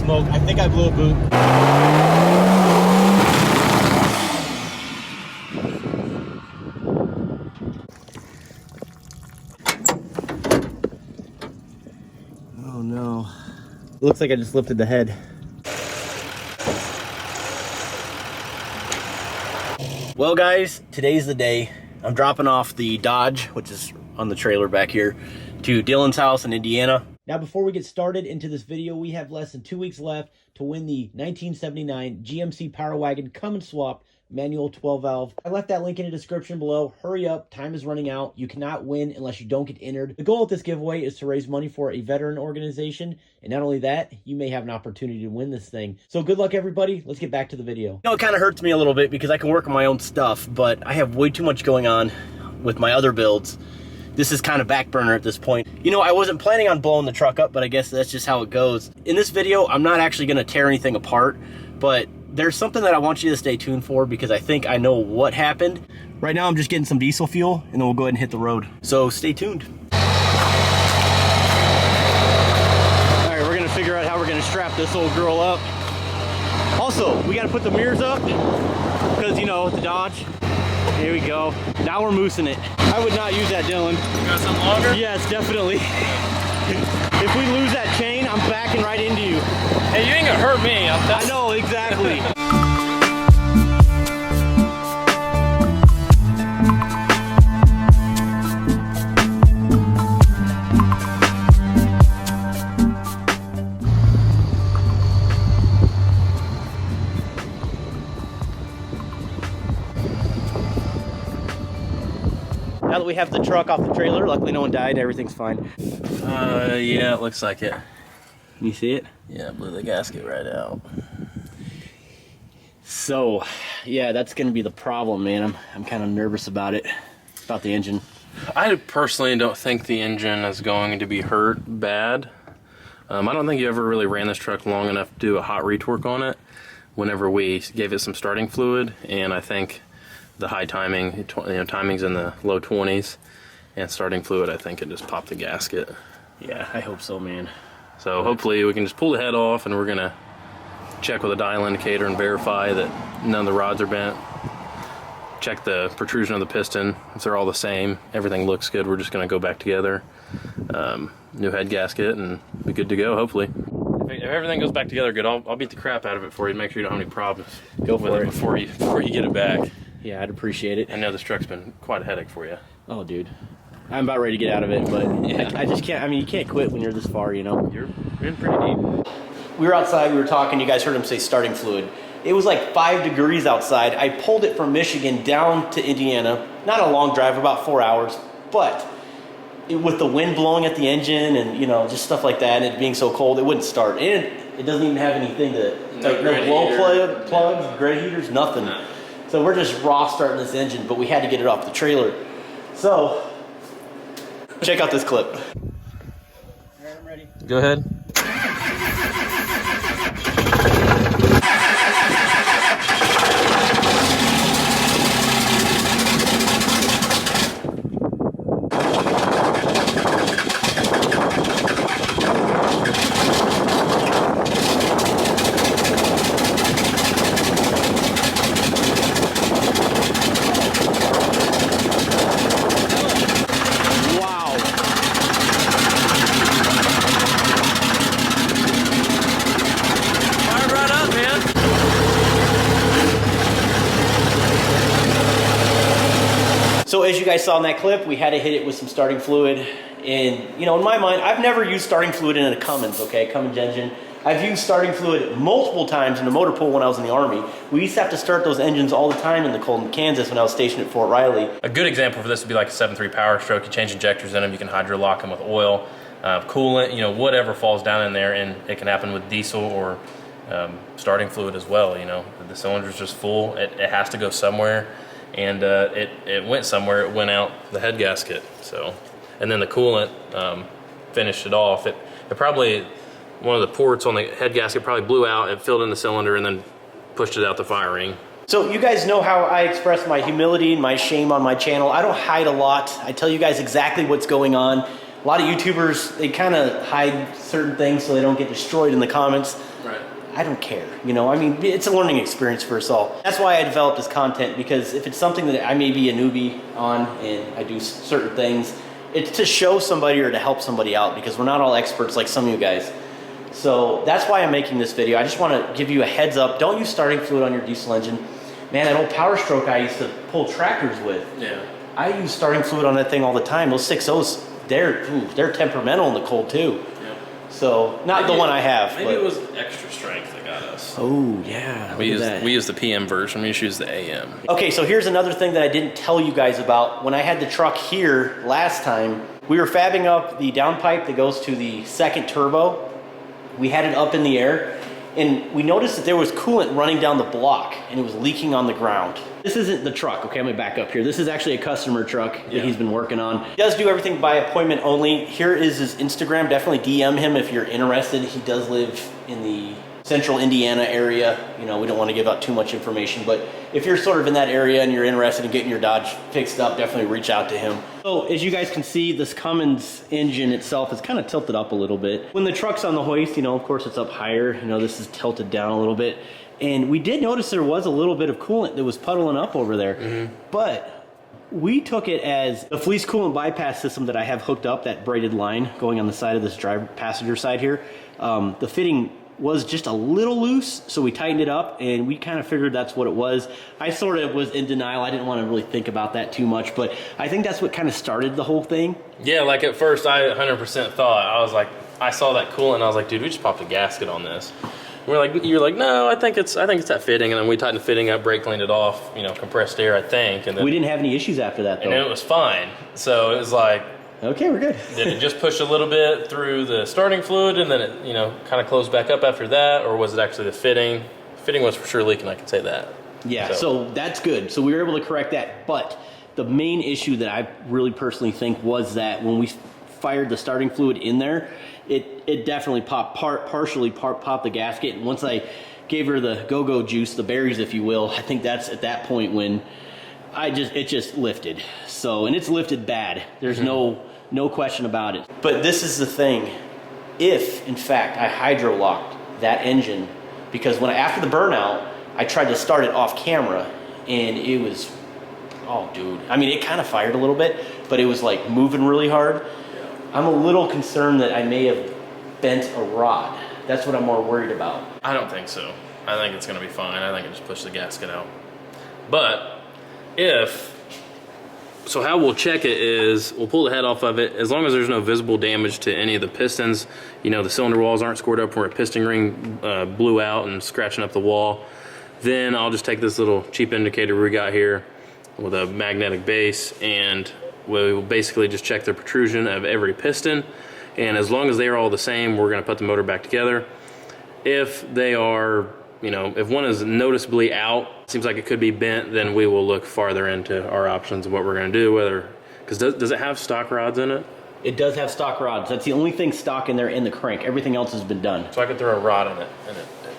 smoke. I think I blew a boot. Oh no. It looks like I just lifted the head. Well guys, today's the day. I'm dropping off the Dodge, which is on the trailer back here, to Dylan's house in Indiana. Now before we get started into this video, we have less than 2 weeks left to win the 1979 GMC Power Wagon Cummins swap manual 12 valve. I left that link in the description below. Hurry up, time is running out. You cannot win unless you don't get entered. The goal of this giveaway is to raise money for a veteran organization, and not only that, you may have an opportunity to win this thing. So good luck everybody, let's get back to the video. You know, it kind of hurts me a little bit because I can work on my own stuff, but I have way too much going on with my other builds. This is kind of back burner at this point. You know, I wasn't planning on blowing the truck up, but I guess that's just how it goes. In this video, I'm not actually gonna tear anything apart, but there's something that I want you to stay tuned for because I think I know what happened. Right now, I'm just getting some diesel fuel and then we'll go ahead and hit the road. So stay tuned. All right, we're gonna figure out how we're gonna strap this old girl up. Also, we gotta put the mirrors up because, you know, the Dodge. Here we go. Now we're moosing it. I would not use that, Dylan. You got something longer? Yes, definitely. If we lose that chain, I'm backing right into you. Hey, you ain't gonna hurt me. I know, exactly. Now that we have the truck off the trailer, luckily no one died, everything's fine. Yeah, it looks like it. You see it? Yeah, blew the gasket right out. So, yeah, that's gonna be the problem, man. I'm kind of nervous about it, about the engine. I personally don't think the engine is going to be hurt bad. I don't think you ever really ran this truck long enough to do a hot retorque on it whenever we gave it some starting fluid, and I think the high timing, timing's in the low 20s, and starting fluid, I think it just popped the gasket. Yeah, I hope so, man. So hopefully we can just pull the head off, and we're gonna check with a dial indicator and verify that none of the rods are bent. Check the protrusion of the piston. If they're all the same, everything looks good, we're just gonna go back together. New head gasket, and be good to go, hopefully. If everything goes back together good, I'll beat the crap out of it for you to make sure you don't have any problems. Go for it. Before you get it back. Yeah, I'd appreciate it. I know this truck's been quite a headache for you. Oh, dude. I'm about ready to get out of it, but yeah. I just can't, I mean, you can't quit when you're this far, you know? You're in pretty deep. We were outside, we were talking, you guys heard him say starting fluid. It was like 5 degrees outside. I pulled it from Michigan down to Indiana. Not a long drive, about 4 hours, but with the wind blowing at the engine and, you know, just stuff like that, and it being so cold, it wouldn't start. And it doesn't even have anything to, like no glow plugs, gray heaters, nothing. No. So we're just raw starting this engine, but we had to get it off the trailer. So, check out this clip. All right, I'm ready. Go ahead. So as you guys saw in that clip, we had to hit it with some starting fluid. And, you know, in my mind, I've never used starting fluid in a Cummins, okay, Cummins engine. I've used starting fluid multiple times in the motor pool when I was in the Army. We used to have to start those engines all the time in the cold in Kansas when I was stationed at Fort Riley. A good example for this would be like a 7.3 Power Stroke. You change injectors in them, you can hydro lock them with oil, coolant, you know, whatever falls down in there, and it can happen with diesel or starting fluid as well. You know, the cylinder's just full, it has to go somewhere. And it went somewhere, it went out the head gasket. So, and then the coolant finished it off. It probably, one of the ports on the head gasket probably blew out, it filled in the cylinder and then pushed it out the fire ring. So you guys know how I express my humility and my shame on my channel. I don't hide a lot. I tell you guys exactly what's going on. A lot of YouTubers, they kind of hide certain things so they don't get destroyed in the comments. Right. I don't care, you know, I mean, it's a learning experience for us all. That's why I developed this content, because if it's something that I may be a newbie on and I do certain things, it's to show somebody or to help somebody out, because we're not all experts like some of you guys. So that's why I'm making this video. I just want to give you a heads up. Don't use starting fluid on your diesel engine. Man, that old Power Stroke I used to pull tractors with. Yeah. I use starting fluid on that thing all the time. Those 6.0s, they're temperamental in the cold too. Yep. So not Maybe the one I have. Maybe but. it was extra strength that got us. Oh yeah. We used the PM version. We used the AM. Okay, so here's another thing that I didn't tell you guys about. When I had the truck here last time, we were fabbing up the downpipe that goes to the second turbo. We had it up in the air, and we noticed that there was coolant running down the block, and it was leaking on the ground. This isn't the truck, okay? I'm gonna back up here. This is actually a customer truck that he's been working on. He does do everything by appointment only. Here is his Instagram. Definitely DM him if you're interested. He does live in the central Indiana area. You know, we don't want to give out too much information, but if you're sort of in that area and you're interested in getting your Dodge fixed up, definitely reach out to him. So as you guys can see, this Cummins engine itself is kind of tilted up a little bit. When the truck's on the hoist, you know, of course it's up higher. You know, this is tilted down a little bit. And we did notice there was a little bit of coolant that was puddling up over there. But we took it as the fleece coolant bypass system that I have hooked up, that braided line going on the side of this driver passenger side here. The fitting was just a little loose, so we tightened it up, and we kind of figured that's what it was. I sort of was in denial. I didn't want to really think about that too much, but I think that's what kind of started the whole thing. Yeah, like at first I 100% thought, I was like, I saw that coolant and I was like, dude, we just popped a gasket on this. And you're like, no, I think it's that fitting, and then we tightened the fitting up, brake cleaned it off, you know, compressed air, I think, and then We didn't have any issues after that, though. and then it was fine. So it was like, Okay, we're good. did it just push a little bit through the starting fluid and then it, you know, kind of closed back up after that, or was it actually the fitting? Fitting was for sure leaking, I can say that. Yeah, so that's good. So we were able to correct that, but the main issue that I really personally think was that when we fired the starting fluid in there, it definitely partially popped the gasket. And once I gave her the go-go juice, the berries, if you will, I think that's at that point when it just lifted. So, and it's lifted bad. There's no question about it. But this is the thing. If, in fact, I hydro-locked that engine, because after the burnout, I tried to start it off camera, and it was, oh, dude. I mean, it kind of fired a little bit, but it was like moving really hard. I'm a little concerned that I may have bent a rod. That's what I'm more worried about. I don't think so. I think it's going to be fine. I think it just pushed the gasket out. But so how we'll check it is we'll pull the head off of it. As long as there's no visible damage to any of the pistons, you know, the cylinder walls aren't scored up where a piston ring blew out and scratching up the wall, then I'll just take this little cheap indicator we got here with a magnetic base, and we will basically just check the protrusion of every piston. And as long as they're all the same, we're going to put the motor back together. If they are, you know, if one is noticeably out, seems like it could be bent, then we will look farther into our options of what we're going to do. Because does it have stock rods in it? It does have stock rods. That's the only thing stock in there in the crank. Everything else has been done. So I could throw a rod in it.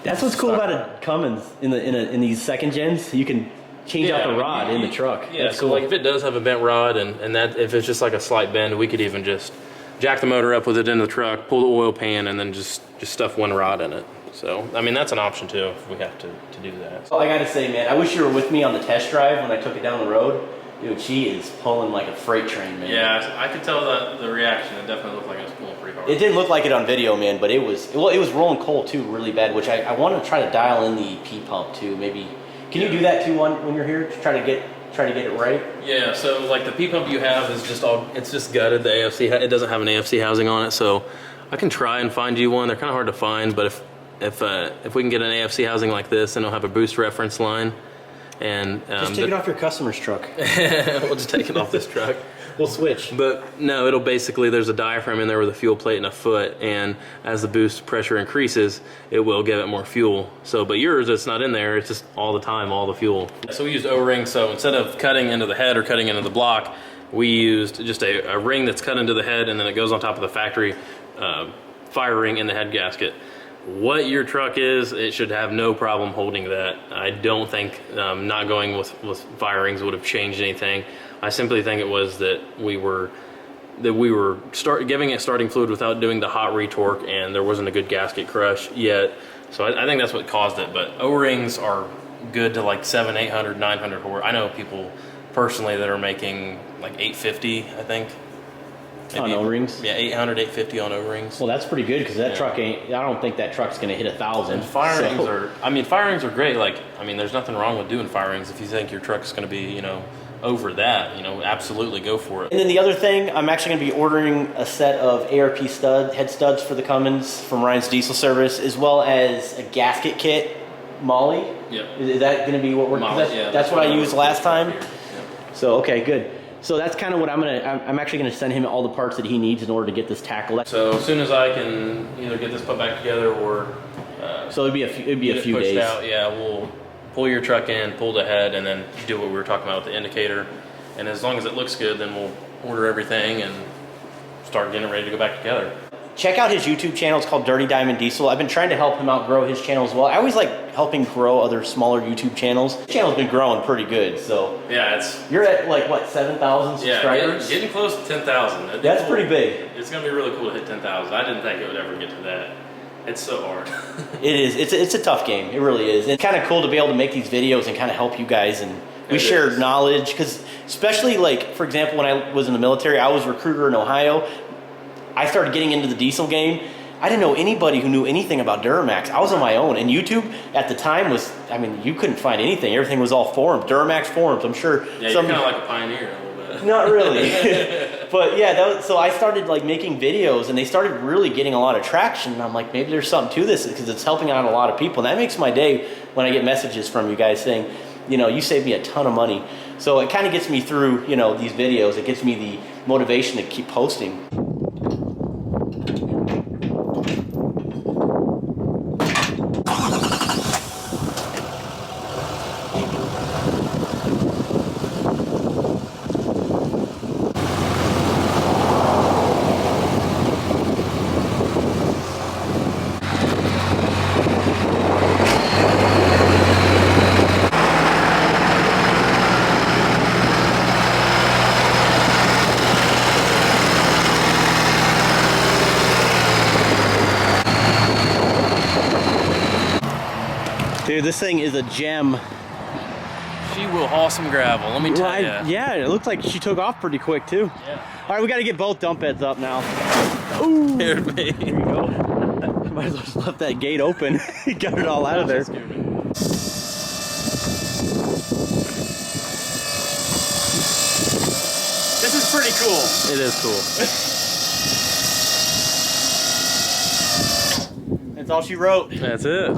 That's what's cool about a Cummins in these second gens. You can change out the rod in the truck. Yeah, that's so cool. like if it does have a bent rod and that if it's just like a slight bend, we could even just jack the motor up with it in the truck, pull the oil pan, and then just stuff one rod in it. So, I mean, that's an option too if we have to do that. Well, I gotta say, man, I wish you were with me on the test drive when I took it down the road. Dude, she is pulling like a freight train, man. Yeah, I could tell that the reaction. It definitely looked like it was pulling pretty hard. It didn't look like it on video, man, but it was rolling coal too really bad, which I want to try to dial in the P pump too. Maybe, can you do that too when you're here to try to get it right? Yeah, so like the P pump you have is it's just gutted. The AFC, it doesn't have an AFC housing on it, so I can try and find you one. They're kind of hard to find, but if we can get an AFC housing like this, then it'll have a boost reference line. And just take it off your customer's truck. We'll just take it off this truck. We'll switch. But no, it'll basically, there's a diaphragm in there with a fuel plate and a foot, and as the boost pressure increases, it will give it more fuel. So, but yours, it's not in there, it's just all the time, all the fuel. So we used O-ring, so instead of cutting into the head or cutting into the block, we used just a ring that's cut into the head, and then it goes on top of the factory fire ring in the head gasket. What your truck is, it should have no problem holding that. I don't think not going with firings would have changed anything. I simply think it was that we were that we were giving it starting fluid without doing the hot retorque, and there wasn't a good gasket crush yet. So I think that's what caused it. But O-rings are good to like 700, 800, 900 horse. I know people personally that are making like 850, I think. Maybe, on O-rings? Yeah, 800, 850 on O-rings. Well, that's pretty good because that truck ain't, I don't think that truck's going to hit 1,000. And fire rings are, I mean, fire rings are great. Like, I mean, there's nothing wrong with doing fire rings if you think your truck is going to be, you know, over that, you know, absolutely go for it. And then the other thing, I'm actually going to be ordering a set of ARP head studs for the Cummins from Ryan's Diesel Service, as well as a gasket kit, Molly. Yep. Is that going to be what we're, that's what I used last time? Yep. So, okay, good. So that's kind of what I'm actually going to send him all the parts that he needs in order to get this tackle. So as soon as I can either get this put back together or so it'd be a few days. Out, yeah, we'll pull your truck in, pull the head, and then do what we were talking about with the indicator. And as long as it looks good, then we'll order everything and start getting it ready to go back together. Check out his YouTube channel. It's called Dirty Diamond Diesel. I've been trying to help him out grow his channel as well. I always like helping grow other smaller YouTube channels. His channel's been growing pretty good, so. Yeah, you're at like, what, 7,000 subscribers? Yeah, getting close to 10,000. That's pretty big. It's gonna be really cool to hit 10,000. I didn't think it would ever get to that. It's so hard. It is. It's a tough game. It really is. It's kind of cool to be able to make these videos and kind of help you guys, and we share knowledge, because especially like, for example, when I was in the military, I was a recruiter in Ohio. I started getting into the diesel game. I didn't know anybody who knew anything about Duramax. I was on my own, and YouTube at the time was, I mean, you couldn't find anything. Everything was all forums, Duramax forums. I'm sure. Yeah, you're kind of like a pioneer a little bit. Not really. But yeah, so I started like making videos, and they started really getting a lot of traction. And I'm like, maybe there's something to this, because it's helping out a lot of people. And that makes my day when I get messages from you guys saying, you know, you saved me a ton of money. So it kind of gets me through, you know, these videos. It gives me the motivation to keep posting. Dude, this thing is a gem. She will haul some gravel, let me tell you. Yeah, it looks like she took off pretty quick too. Yeah. All right, we got to get both dump beds up now. Ooh, Here we go. Might as well just left that gate open. Got it all out of there. This is pretty cool. It is cool. That's all she wrote. That's it.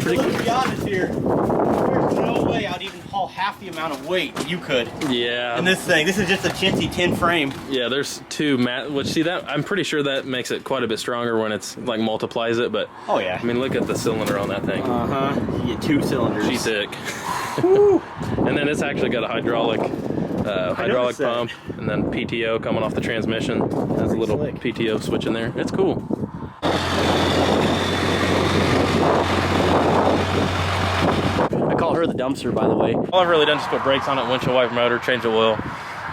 Let's be honest here. There's no way I'd even haul half the amount of weight you could. Yeah. In this thing, this is just a chintzy tin frame. Yeah, there's two which see that, I'm pretty sure that makes it quite a bit stronger when it's like multiplies it, but oh yeah. I mean, look at the cylinder on that thing. You get 2 cylinders. She's thick. And then it's actually got a hydraulic pump, and then PTO coming off the transmission. Has a little PTO switch in there. It's cool. I call her the dumpster, by the way. All I've really done is put brakes on it, windshield wiper motor, change the oil,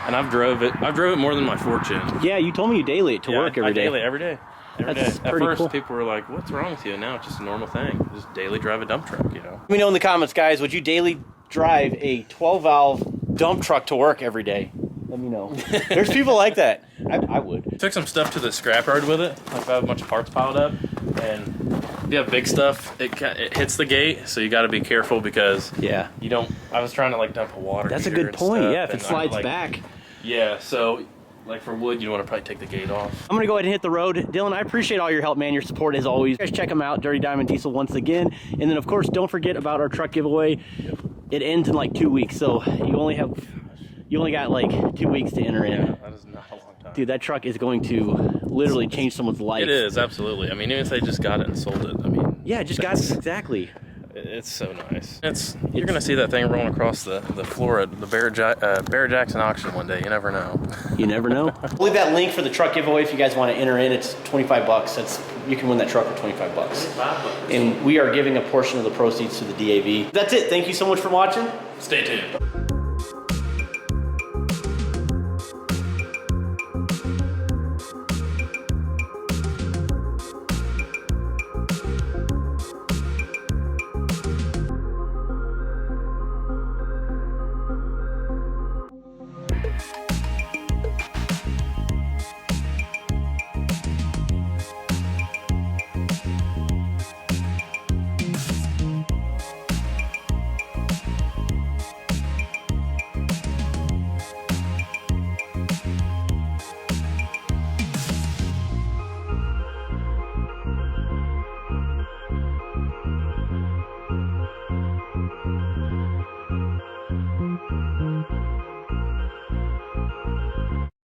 and I've drove it more than my fortune. Yeah, you told me you daily it to work every day. Every day. At first, people were like, "What's wrong with you?" And now it's just a normal thing. Just daily drive a dump truck, you know. Let me know in the comments, guys. Would you daily drive a 12-valve dump truck to work every day? Let me know. There's people like that. I would. Took some stuff to the scrapyard with it. Like I have a bunch of parts piled up, and if you have big stuff, it hits the gate, so you got to be careful because you don't. I was trying to like dump a water. That's a good point. Yeah, if it slides back. Yeah, so like for wood, you want to probably take the gate off. I'm gonna go ahead and hit the road. Dylan, I appreciate all your help, man. Your support as always. You guys check them out, Dirty Diamond Diesel once again, and then of course don't forget about our truck giveaway. It ends in like 2 weeks, so you only got like 2 weeks to enter in. Yeah, that is not a long time. Dude, that truck is going to literally change someone's life. It is, absolutely. I mean, even if they just got it and sold it, I mean. Yeah, just got it, exactly. It's so nice. You're gonna see that thing rolling across the floor at the Bear Jackson auction one day. You never know. You never know. I'll leave that link for the truck giveaway if you guys want to enter in. It's 25 bucks. You can win that truck for 25 bucks. 25 bucks. And we are giving a portion of the proceeds to the DAV. That's it. Thank you so much for watching. Stay tuned.